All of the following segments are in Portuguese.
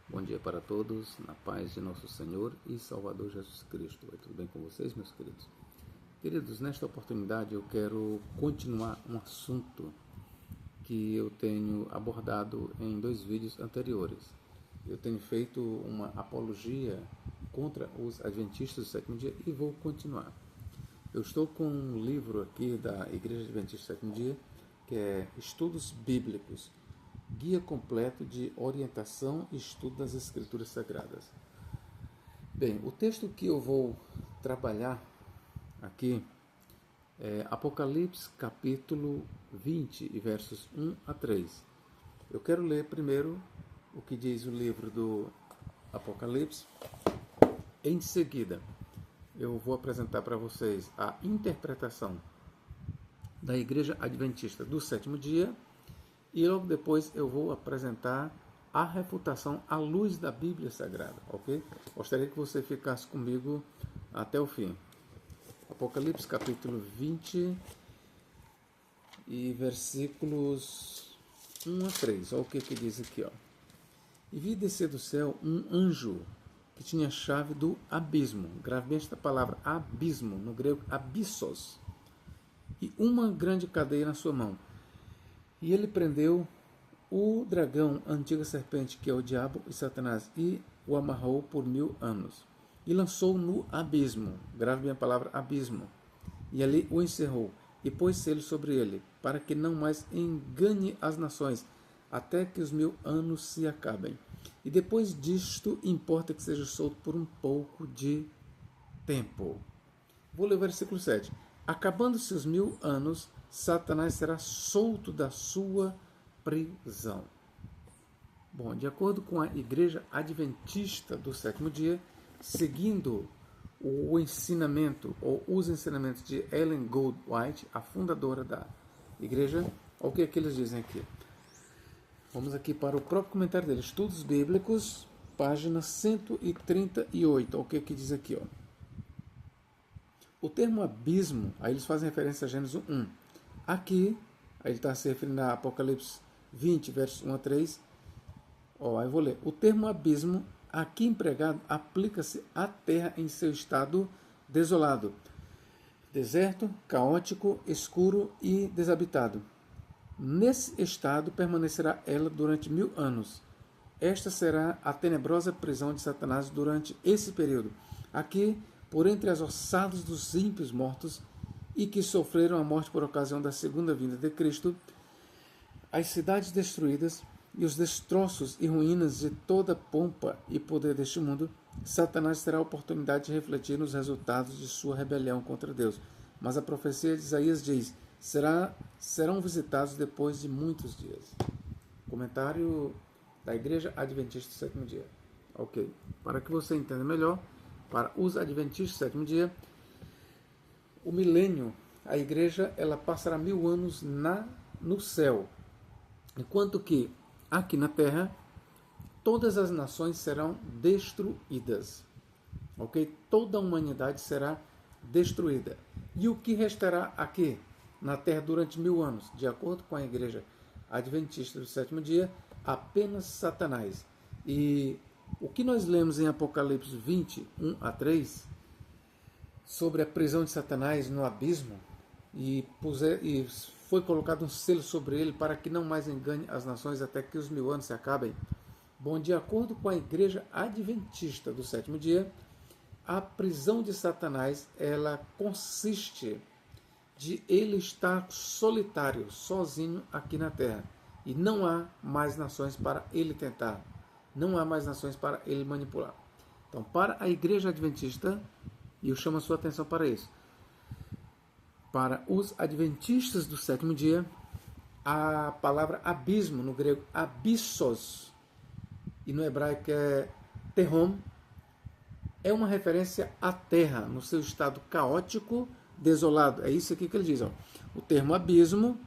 Bom dia para todos, na paz de nosso Senhor e Salvador Jesus Cristo. Tudo bem com vocês, meus queridos? Queridos, nesta oportunidade eu quero continuar um assunto que eu tenho abordado em 2 vídeos anteriores. Eu tenho feito uma apologia contra os adventistas do sétimo dia e vou continuar. Eu estou com um livro aqui da Igreja Adventista do Sétimo Dia, que é Estudos Bíblicos, Guia Completo de Orientação e Estudo das Escrituras Sagradas. Bem, o texto que eu vou trabalhar aqui é Apocalipse capítulo 20, versos 1 a 3. Eu quero ler primeiro o que diz o livro do Apocalipse. Em seguida, eu vou apresentar para vocês a interpretação da Igreja Adventista do Sétimo Dia e logo depois eu vou apresentar a refutação à luz da Bíblia Sagrada, ok? Gostaria que você ficasse comigo até o fim. Apocalipse capítulo 20 e versículos 1 a 3. Olha o que diz aqui, ó. E vi descer do céu um anjo que tinha a chave do abismo. Grave bem esta palavra, abismo, no grego abissos. E uma grande cadeia na sua mão. E ele prendeu o dragão, a antiga serpente, que é o diabo e Satanás, e o amarrou por 1000 anos. E lançou no abismo. Grave bem a palavra abismo. E ali o encerrou. E pôs selo sobre ele, para que não mais engane as nações, até que os 1000 anos se acabem. E depois disto, importa que seja solto por um pouco de tempo. Vou ler o versículo 7. Acabando-se os 1000 anos, Satanás será solto da sua prisão. Bom, de acordo com a Igreja Adventista do Sétimo Dia, seguindo o ensinamento ou os ensinamentos de Ellen Gold White, a fundadora da Igreja, olha o que é que eles dizem aqui. Vamos aqui para o próprio comentário dele, Estudos Bíblicos, página 138. Olha o que diz aqui, ó. O termo abismo, aí eles fazem referência a Gênesis 1. Aqui, aí ele está se referindo a Apocalipse 20, versos 1 a 3. Ó, aí eu vou ler. O termo abismo, aqui empregado, aplica-se à terra em seu estado desolado, deserto, caótico, escuro e desabitado. Nesse estado permanecerá ela durante 1000 anos. Esta será a tenebrosa prisão de Satanás durante esse período. Aqui, por entre as ossadas dos ímpios mortos e que sofreram a morte por ocasião da segunda vinda de Cristo, as cidades destruídas e os destroços e ruínas de toda pompa e poder deste mundo, Satanás terá a oportunidade de refletir nos resultados de sua rebelião contra Deus. Mas a profecia de Isaías diz: serão visitados depois de muitos dias. Comentário da Igreja Adventista do Sétimo Dia. Ok. Para que você entenda melhor, para os Adventistas do Sétimo Dia, o milênio, a Igreja, ela passará 1000 anos no céu, enquanto que aqui na Terra todas as nações serão destruídas. Ok? Toda a humanidade será destruída. E o que restará aqui na Terra durante 1000 anos? De acordo com a Igreja Adventista do Sétimo Dia, apenas Satanás. E o que nós lemos em Apocalipse 20, 1 a 3, sobre a prisão de Satanás no abismo, e foi colocado um selo sobre ele para que não mais engane as nações até que os 1000 anos se acabem. Bom, de acordo com a Igreja Adventista do Sétimo Dia, a prisão de Satanás, ela consiste de ele estar solitário, sozinho aqui na Terra. E não há mais nações para ele tentar. Não há mais nações para ele manipular. Então, para a Igreja Adventista, e eu chamo a sua atenção para isso, para os Adventistas do Sétimo Dia, a palavra abismo, no grego abissos, e no hebraico é terrom, é uma referência à terra, no seu estado caótico, desolado. É isso aqui que ele diz. Ó. O termo abismo,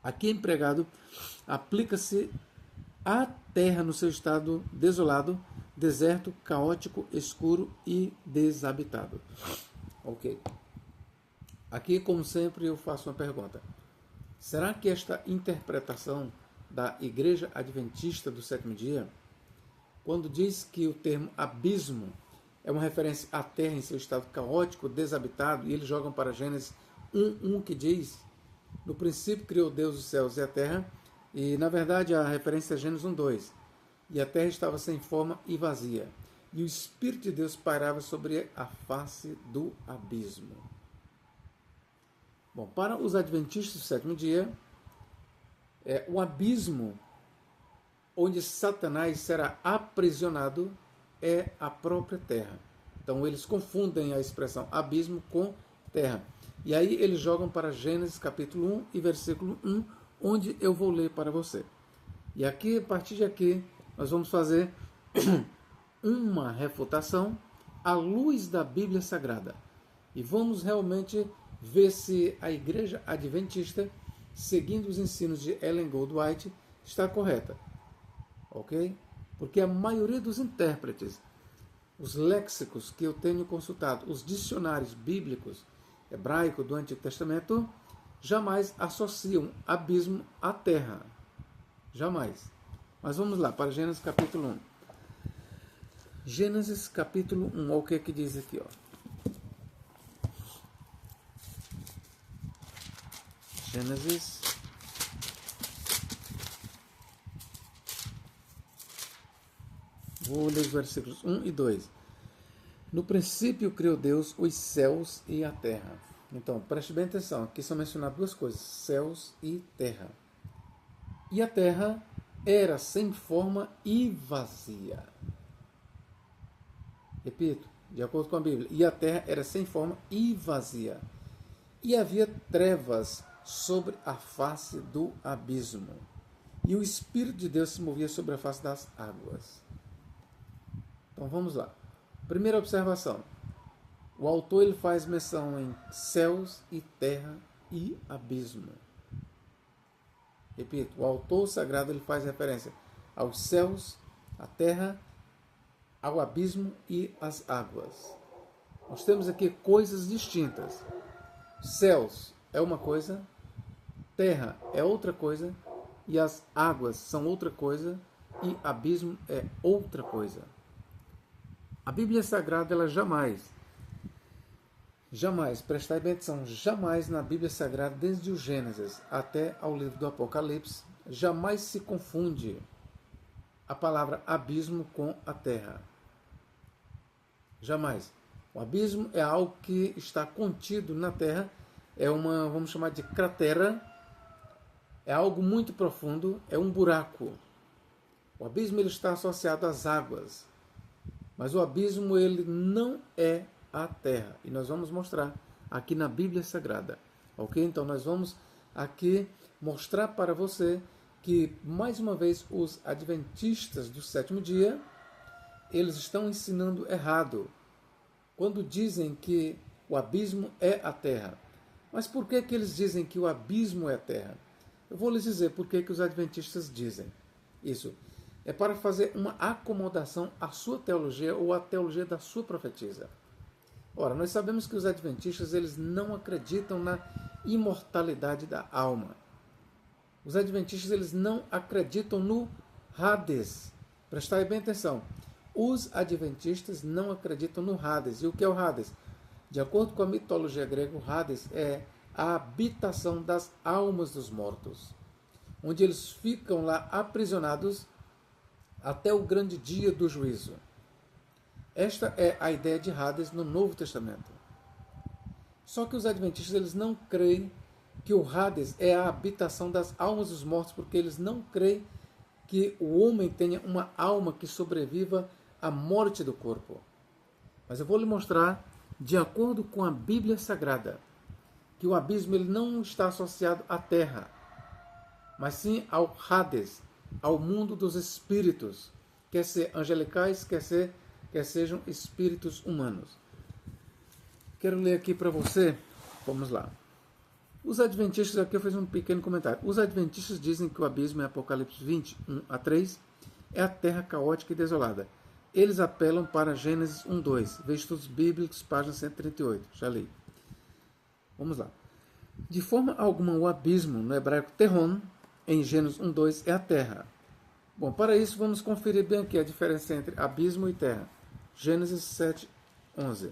aqui empregado, aplica-se à terra no seu estado desolado, deserto, caótico, escuro e desabitado. Ok. Aqui, como sempre, eu faço uma pergunta. Será que esta interpretação da Igreja Adventista do Sétimo Dia quando diz que o termo abismo é uma referência à Terra em seu estado caótico, desabitado, e eles jogam para Gênesis 1:1 que diz: no princípio criou Deus os céus e a terra, e na verdade a referência é Gênesis 1:2. E a terra estava sem forma e vazia, e o Espírito de Deus pairava sobre a face do abismo. Bom, para os adventistas do sétimo dia, o abismo onde Satanás será aprisionado é a própria terra. Então eles confundem a expressão abismo com terra. E aí eles jogam para Gênesis capítulo 1 e versículo 1, onde eu vou ler para você. E aqui, a partir de aqui, nós vamos fazer uma refutação à luz da Bíblia Sagrada. E vamos realmente ver se a Igreja Adventista, seguindo os ensinos de Ellen Goldwhite, está correta. Ok? Porque a maioria dos intérpretes, os léxicos que eu tenho consultado, os dicionários bíblicos hebraico do Antigo Testamento, jamais associam abismo à terra. Jamais. Mas vamos lá, para Gênesis capítulo 1. Gênesis capítulo 1, olha o que é que diz aqui, ó. Gênesis vou ler os versículos 1 e 2. No princípio criou Deus os céus e a terra. Então, preste bem atenção, aqui são mencionadas duas coisas, céus e terra. E a terra era sem forma e vazia. Repito, de acordo com a Bíblia, e a terra era sem forma e vazia. E havia trevas sobre a face do abismo. E o Espírito de Deus se movia sobre a face das águas. Então vamos lá. Primeira observação. O autor ele faz menção em céus e terra e abismo. Repito, o autor sagrado ele faz referência aos céus, à terra, ao abismo e às águas. Nós temos aqui coisas distintas. Céus é uma coisa, terra é outra coisa, e as águas são outra coisa, e abismo é outra coisa. A Bíblia Sagrada, ela jamais, prestai bem atenção, jamais na Bíblia Sagrada, desde o Gênesis até ao livro do Apocalipse, jamais se confunde a palavra abismo com a terra. Jamais. O abismo é algo que está contido na terra, é uma, vamos chamar de cratera, é algo muito profundo, é um buraco. O abismo ele está associado às águas, mas o abismo ele não é a terra. E nós vamos mostrar aqui na Bíblia Sagrada. Ok? Então nós vamos aqui mostrar para você que, mais uma vez, os adventistas do sétimo dia, eles estão ensinando errado quando dizem que o abismo é a terra. Mas por que eles dizem que o abismo é a terra? Eu vou lhes dizer por que os adventistas dizem isso. É para fazer uma acomodação à sua teologia ou à teologia da sua profetisa. Ora, nós sabemos que os adventistas eles não acreditam na imortalidade da alma. Os adventistas eles não acreditam no Hades. Prestai bem atenção. Os adventistas não acreditam no Hades. E o que é o Hades? De acordo com a mitologia grega, o Hades é a habitação das almas dos mortos, onde eles ficam lá aprisionados até o grande dia do juízo. Esta é a ideia de Hades no Novo Testamento. Só que os adventistas eles não creem que o Hades é a habitação das almas dos mortos, porque eles não creem que o homem tenha uma alma que sobreviva à morte do corpo. Mas eu vou lhe mostrar, de acordo com a Bíblia Sagrada, que o abismo ele não está associado à terra, mas sim ao Hades, ao mundo dos espíritos, quer ser angelicais, quer sejam espíritos humanos. Quero ler aqui para você, vamos lá. Os adventistas, aqui eu fiz um pequeno comentário. Os adventistas dizem que o abismo em Apocalipse 20, 1-3, é a terra caótica e desolada. Eles apelam para Gênesis 1:2, Veja Estudos Bíblicos, página 138, já li. Vamos lá. De forma alguma, o abismo, no hebraico terron, em Gênesis 1:2, é a terra. Bom, para isso vamos conferir bem aqui a diferença entre abismo e terra. Gênesis 7, 11.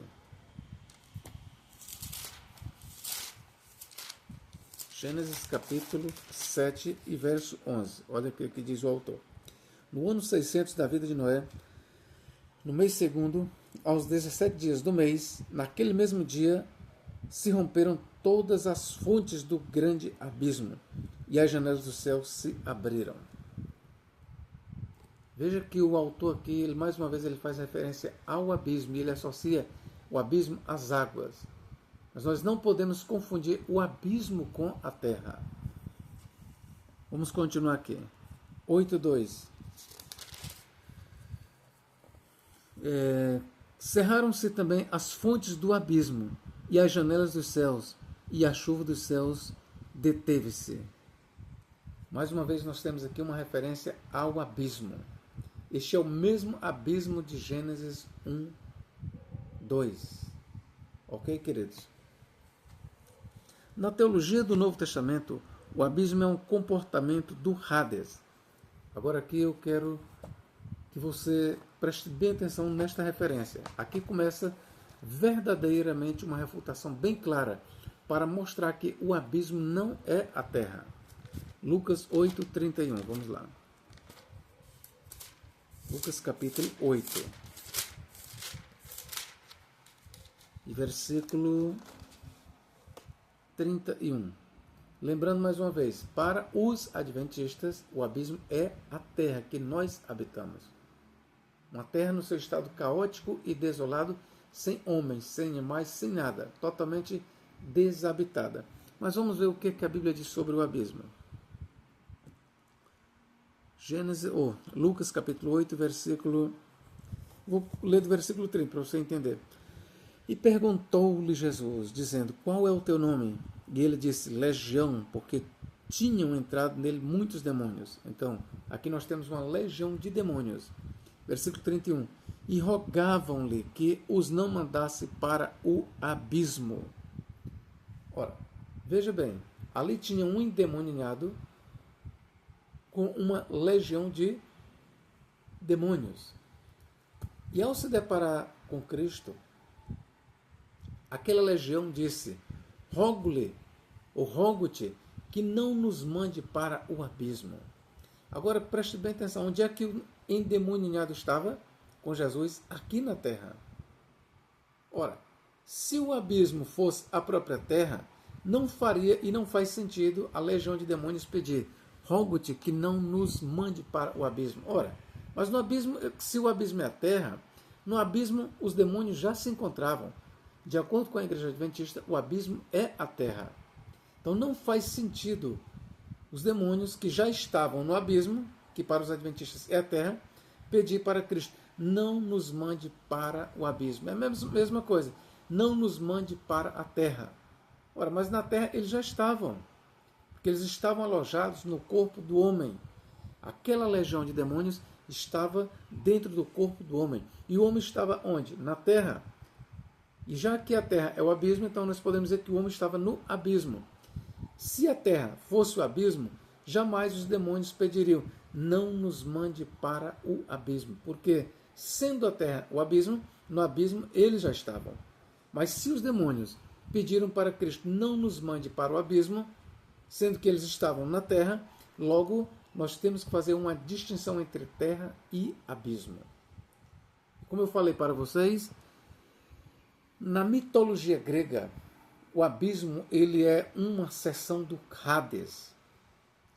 Gênesis capítulo 7 e verso 11. Olha o que diz o autor. No ano 600 da vida de Noé, no mês segundo, aos 17 dias do mês, naquele mesmo dia, se romperam todas as fontes do grande abismo, e as janelas do céu se abriram. Veja que o autor aqui, mais uma vez, ele faz referência ao abismo, e ele associa o abismo às águas. Mas nós não podemos confundir o abismo com a terra. Vamos continuar aqui. 8.2. Cerraram-se também as fontes do abismo, e as janelas dos céus, e a chuva dos céus deteve-se. Mais uma vez nós temos aqui uma referência ao abismo. Este é o mesmo abismo de Gênesis 1, 2. Ok, queridos? Na teologia do Novo Testamento, o abismo é um comportamento do Hades. Agora aqui eu quero que você preste bem atenção nesta referência. Aqui começa verdadeiramente uma refutação bem clara para mostrar que o abismo não é a terra. Lucas 8:31, vamos lá. Lucas capítulo 8 e versículo 31. Lembrando mais uma vez, para os adventistas, o abismo é a terra que nós habitamos. Uma terra no seu estado caótico e desolado, sem homens, sem animais, sem nada, totalmente desabitada. Mas vamos ver o que a Bíblia diz sobre o abismo. Lucas capítulo 8, versículo... Vou ler do versículo 30 para você entender. E perguntou-lhe Jesus, dizendo, qual é o teu nome? E ele disse, Legião, porque tinham entrado nele muitos demônios. Então, aqui nós temos uma legião de demônios. Versículo 31. E rogavam-lhe que os não mandasse para o abismo. Ora, veja bem, ali tinha um endemoniado com uma legião de demônios. E ao se deparar com Cristo, aquela legião disse, rogo-lhe, ou rogo-te, que não nos mande para o abismo. Agora preste bem atenção, onde é que o endemoniado estava com Jesus? Aqui na terra. Ora, se o abismo fosse a própria terra, não faria e não faz sentido a legião de demônios pedir, rogo-te que não nos mande para o abismo. Ora, mas no abismo, se o abismo é a terra, no abismo os demônios já se encontravam. De acordo com a Igreja Adventista, o abismo é a terra. Então não faz sentido os demônios que já estavam no abismo, que para os adventistas é a terra, pedir para Cristo, não nos mande para o abismo. É a mesma coisa, não nos mande para a terra. Ora, mas na terra eles já estavam, porque eles estavam alojados no corpo do homem. Aquela legião de demônios estava dentro do corpo do homem. E o homem estava onde? Na terra. E já que a terra é o abismo, então nós podemos dizer que o homem estava no abismo. Se a terra fosse o abismo, jamais os demônios pediriam, não nos mande para o abismo. Porque, sendo a terra o abismo, no abismo eles já estavam. Mas se os demônios pediram para Cristo, não nos mande para o abismo, sendo que eles estavam na terra, logo nós temos que fazer uma distinção entre terra e abismo. Como eu falei para vocês, na mitologia grega, o abismo ele é uma seção do Hades.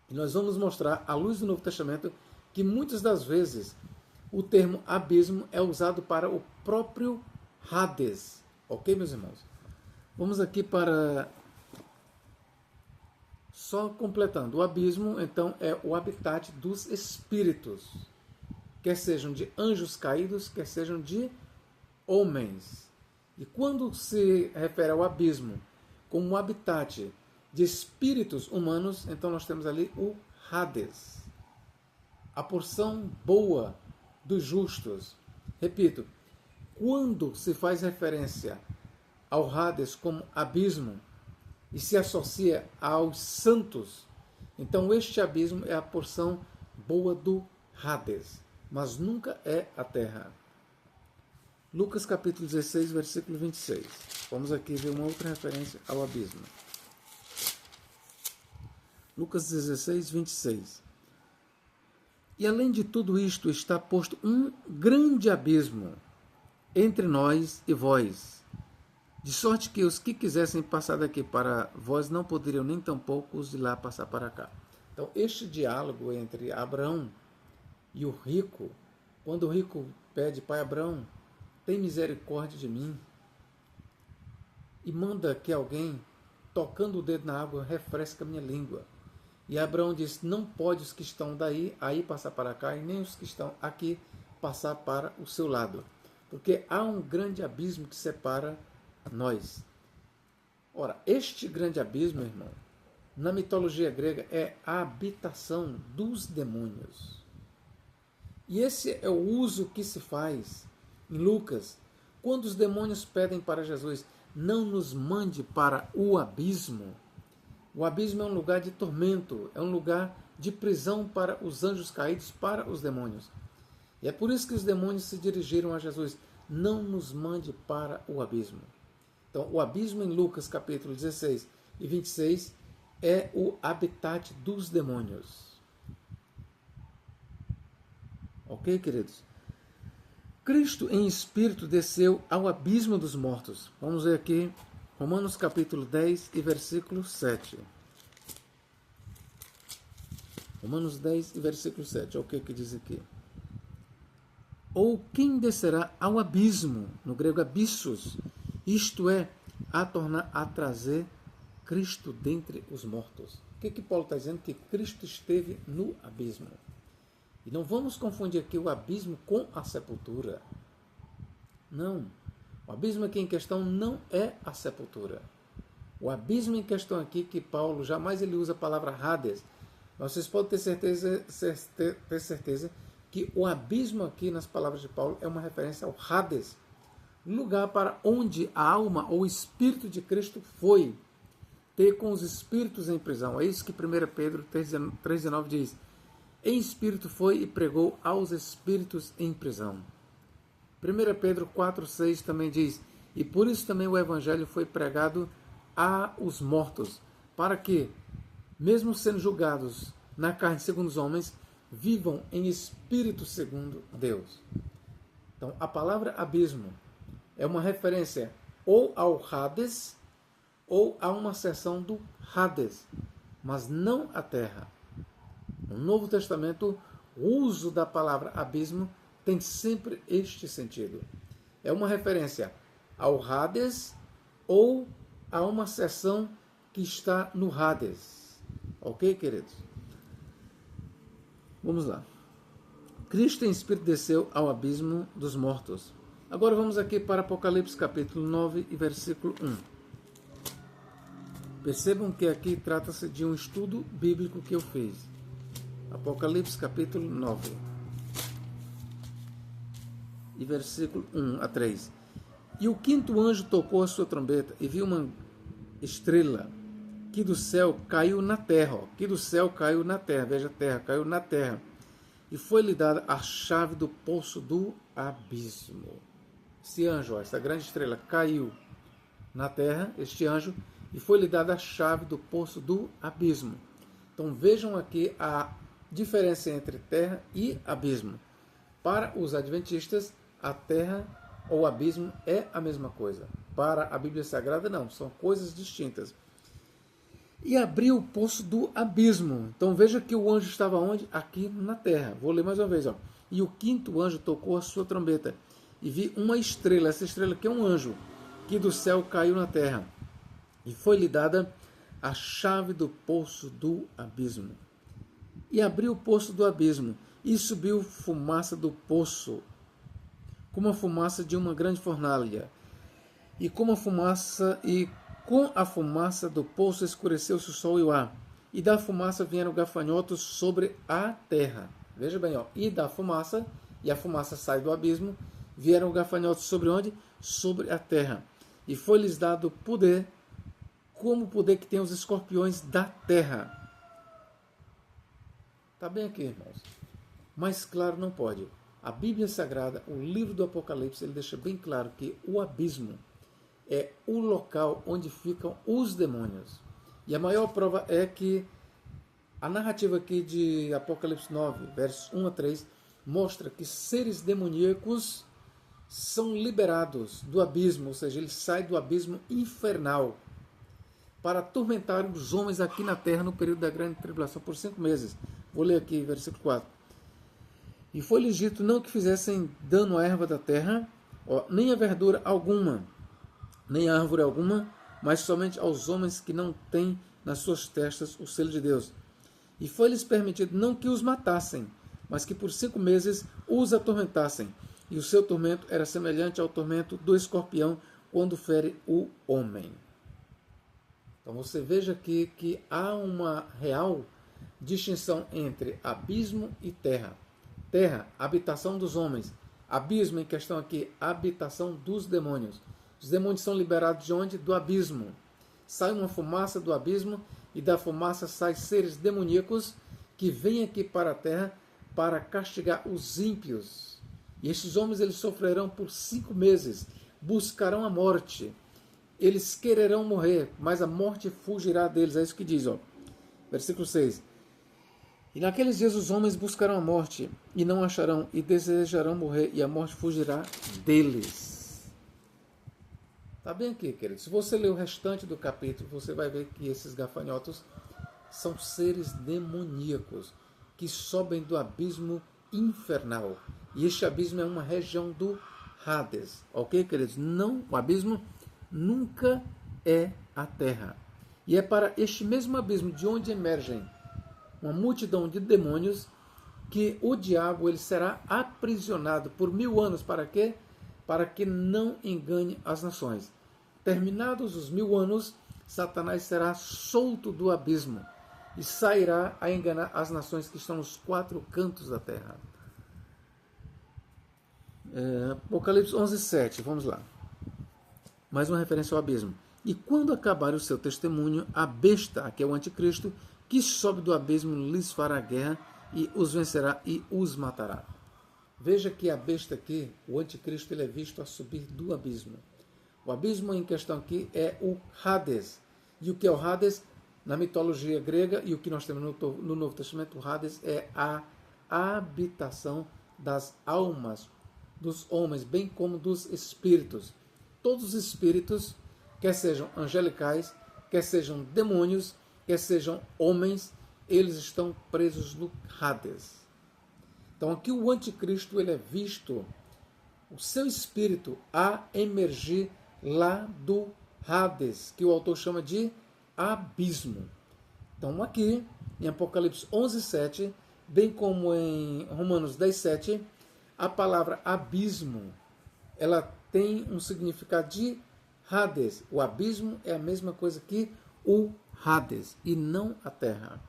E nós vamos mostrar, à luz do Novo Testamento, que muitas das vezes o termo abismo é usado para o próprio Hades. Ok, meus irmãos? Vamos aqui para... Só completando, o abismo, então, é o habitat dos espíritos, quer sejam de anjos caídos, quer sejam de homens. E quando se refere ao abismo como um habitat de espíritos humanos, então nós temos ali o Hades, a porção boa dos justos. Repito, quando se faz referência ao Hades como abismo e se associa aos santos, então este abismo é a porção boa do Hades, mas nunca é a terra. Lucas capítulo 16, versículo 26. Vamos aqui ver uma outra referência ao abismo. Lucas 16, 26. E além de tudo isto está posto um grande abismo entre nós e vós, de sorte que os que quisessem passar daqui para vós não poderiam nem tampouco os de lá passar para cá. Então, este diálogo entre Abraão e o rico, quando o rico pede, pai Abraão, tem misericórdia de mim, e manda que alguém, tocando o dedo na água, refresque a minha língua. E Abraão diz, não pode os que estão daí aí passar para cá, e nem os que estão aqui passar para o seu lado, porque há um grande abismo que separa nós. Ora, este grande abismo, irmão, na mitologia grega é a habitação dos demônios. E esse é o uso que se faz em Lucas, quando os demônios pedem para Jesus, não nos mande para o abismo. O abismo é um lugar de tormento, é um lugar de prisão para os anjos caídos, para os demônios. E é por isso que os demônios se dirigiram a Jesus, não nos mande para o abismo. Então, o abismo em Lucas capítulo 16 e 26 é o habitat dos demônios. Ok, queridos? Cristo em espírito desceu ao abismo dos mortos. Vamos ver aqui Romanos capítulo 10 e versículo 7. Romanos 10 e versículo 7. Olha o que diz aqui. Ou quem descerá ao abismo, no grego abissos, isto é, a trazer Cristo dentre os mortos. O que Paulo está dizendo? Que Cristo esteve no abismo. E não vamos confundir aqui o abismo com a sepultura. Não. O abismo aqui em questão não é a sepultura. O abismo em questão aqui, que Paulo jamais ele usa a palavra Hades, mas vocês podem ter certeza que o abismo aqui nas palavras de Paulo é uma referência ao Hades, lugar para onde a alma ou o espírito de Cristo foi ter com os espíritos em prisão. É isso que 1 Pedro 3,19 diz. Em espírito foi e pregou aos espíritos em prisão. 1 Pedro 4,6 também diz, e por isso também o evangelho foi pregado aos mortos, para que, mesmo sendo julgados na carne segundo os homens, vivam em espírito segundo Deus. Então, a palavra abismo é uma referência ou ao Hades, ou a uma seção do Hades, mas não a terra. No Novo Testamento, o uso da palavra abismo tem sempre este sentido. É uma referência ao Hades ou a uma seção que está no Hades. Ok, queridos? Vamos lá. Cristo em espírito desceu ao abismo dos mortos. Agora vamos aqui para Apocalipse capítulo 9 e versículo 1. Percebam que aqui trata-se de um estudo bíblico que eu fiz. Apocalipse capítulo 9 e versículo 1 a 3. E o quinto anjo tocou a sua trombeta e viu uma estrela que do céu caiu na terra. Que do céu caiu na terra. Veja a terra, caiu na terra. E foi-lhe dada a chave do poço do abismo. Esse anjo, essa grande estrela, caiu na terra, este anjo, e foi-lhe dada a chave do poço do abismo. Então vejam aqui a diferença entre terra e abismo. Para os adventistas, a terra ou abismo é a mesma coisa. Para a Bíblia Sagrada, não, são coisas distintas. E abriu o poço do abismo. Então veja que o anjo estava onde? Aqui na terra. Vou ler mais uma vez. Ó. E o quinto anjo tocou a sua trombeta. E vi uma estrela, essa estrela que é um anjo, que do céu caiu na terra. E foi-lhe dada a chave do poço do abismo. E abriu o poço do abismo. E subiu fumaça do poço, como a fumaça de uma grande fornalha. E com a fumaça do poço escureceu-se o sol e o ar. E da fumaça vieram gafanhotos sobre a terra. Veja bem, ó. E da fumaça, e a fumaça sai do abismo, vieram gafanhotos sobre onde? Sobre a terra. E foi-lhes dado poder, como o poder que tem os escorpiões da terra. Está bem aqui, irmãos. Mais claro não pode. A Bíblia Sagrada, o livro do Apocalipse, ele deixa bem claro que o abismo é o local onde ficam os demônios. E a maior prova é que a narrativa aqui de Apocalipse 9, versos 1 a 3, mostra que seres demoníacos são liberados do abismo, ou seja, eles saem do abismo infernal para atormentar os homens aqui na terra no período da grande tribulação por 5 meses. Vou ler aqui, versículo 4. E foi-lhes dito não que fizessem dano à erva da terra, nem a verdura alguma, nem a árvore alguma, mas somente aos homens que não têm nas suas testas o selo de Deus. E foi-lhes permitido não que os matassem, mas que por 5 meses os atormentassem. E o seu tormento era semelhante ao tormento do escorpião quando fere o homem. Então você veja aqui que há uma real distinção entre abismo e terra. Terra, habitação dos homens. Abismo, em questão aqui, habitação dos demônios. Os demônios são liberados de onde? Do abismo. Sai uma fumaça do abismo e da fumaça saem seres demoníacos que vêm aqui para a terra para castigar os ímpios. E estes homens eles sofrerão por 5 meses, buscarão a morte. Eles quererão morrer, mas a morte fugirá deles. É isso que diz, versículo 6. E naqueles dias os homens buscarão a morte, e não acharão, e desejarão morrer, e a morte fugirá deles. Está bem aqui, querido. Se você ler o restante do capítulo, você vai ver que esses gafanhotos são seres demoníacos, que sobem do abismo infernal. E este abismo é uma região do Hades. Ok, queridos? Não, o abismo nunca é a terra. E é para este mesmo abismo de onde emergem uma multidão de demônios que o diabo ele será aprisionado por 1000 anos. Para quê? Para que não engane as nações. Terminados os 1000 anos, Satanás será solto do abismo e sairá a enganar as nações que estão nos 4 cantos da terra. Apocalipse 11:7, vamos lá. Mais uma referência ao abismo. E quando acabar o seu testemunho, a besta, que é o anticristo, que sobe do abismo, lhes fará guerra e os vencerá e os matará. Veja que a besta aqui, o anticristo, ele é visto a subir do abismo. O abismo em questão aqui é o Hades. E o que é o Hades? Na mitologia grega, e o que nós temos no Novo Testamento, o Hades é a habitação das almas dos homens, bem como dos espíritos. Todos os espíritos, quer sejam angelicais, quer sejam demônios, quer sejam homens, eles estão presos no Hades. Então aqui o anticristo ele é visto, o seu espírito, a emergir lá do Hades, que o autor chama de abismo. Então aqui, em Apocalipse 11:7, bem como em Romanos 10:7, a palavra abismo, ela tem um significado de Hades. O abismo é a mesma coisa que o Hades, e não a terra.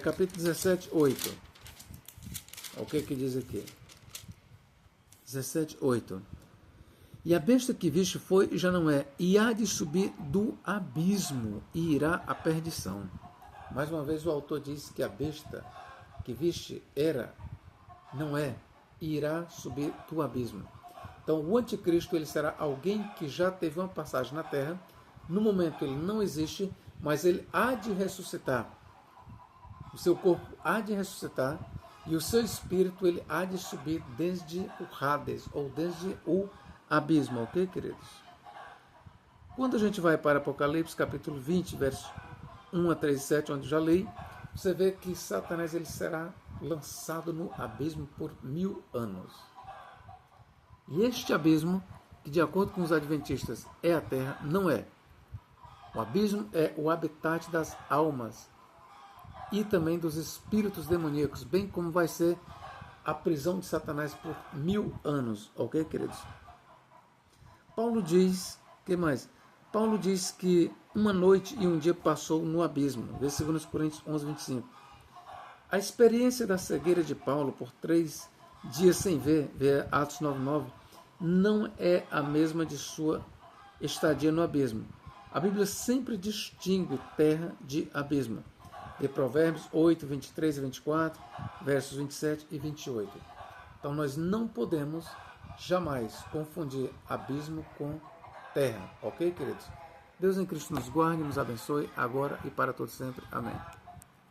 Capítulo 17:8. O que diz aqui? 17:8. E a besta que viste foi e já não é, e há de subir do abismo e irá à perdição. Mais uma vez o autor diz que a besta que viste era, não é, e irá subir do abismo. Então o anticristo ele será alguém que já teve uma passagem na terra. No momento ele não existe, mas ele há de ressuscitar. O seu corpo há de ressuscitar e o seu espírito ele há de subir desde o Hades, ou desde o abismo, ok, queridos? Quando a gente vai para Apocalipse, capítulo 20, versos 1 a 3 e 7, onde eu já li, você vê que Satanás ele será lançado no abismo por 1000 anos. E este abismo, que de acordo com os adventistas é a terra, não é. O abismo é o habitat das almas e também dos espíritos demoníacos, bem como vai ser a prisão de Satanás por 1000 anos, ok, queridos? Paulo diz, que mais? Paulo diz que uma noite e um dia passou no abismo, vê 2 Coríntios 11:25. A experiência da cegueira de Paulo por 3 dias sem ver, vê Atos 9:9, não é a mesma de sua estadia no abismo. A Bíblia sempre distingue terra de abismo. de Provérbios 8, 23 e 24, versos 27 e 28. Então nós não podemos jamais confundir abismo com terra, ok, queridos? Deus em Cristo nos guarde, nos abençoe, agora e para todos sempre. Amém.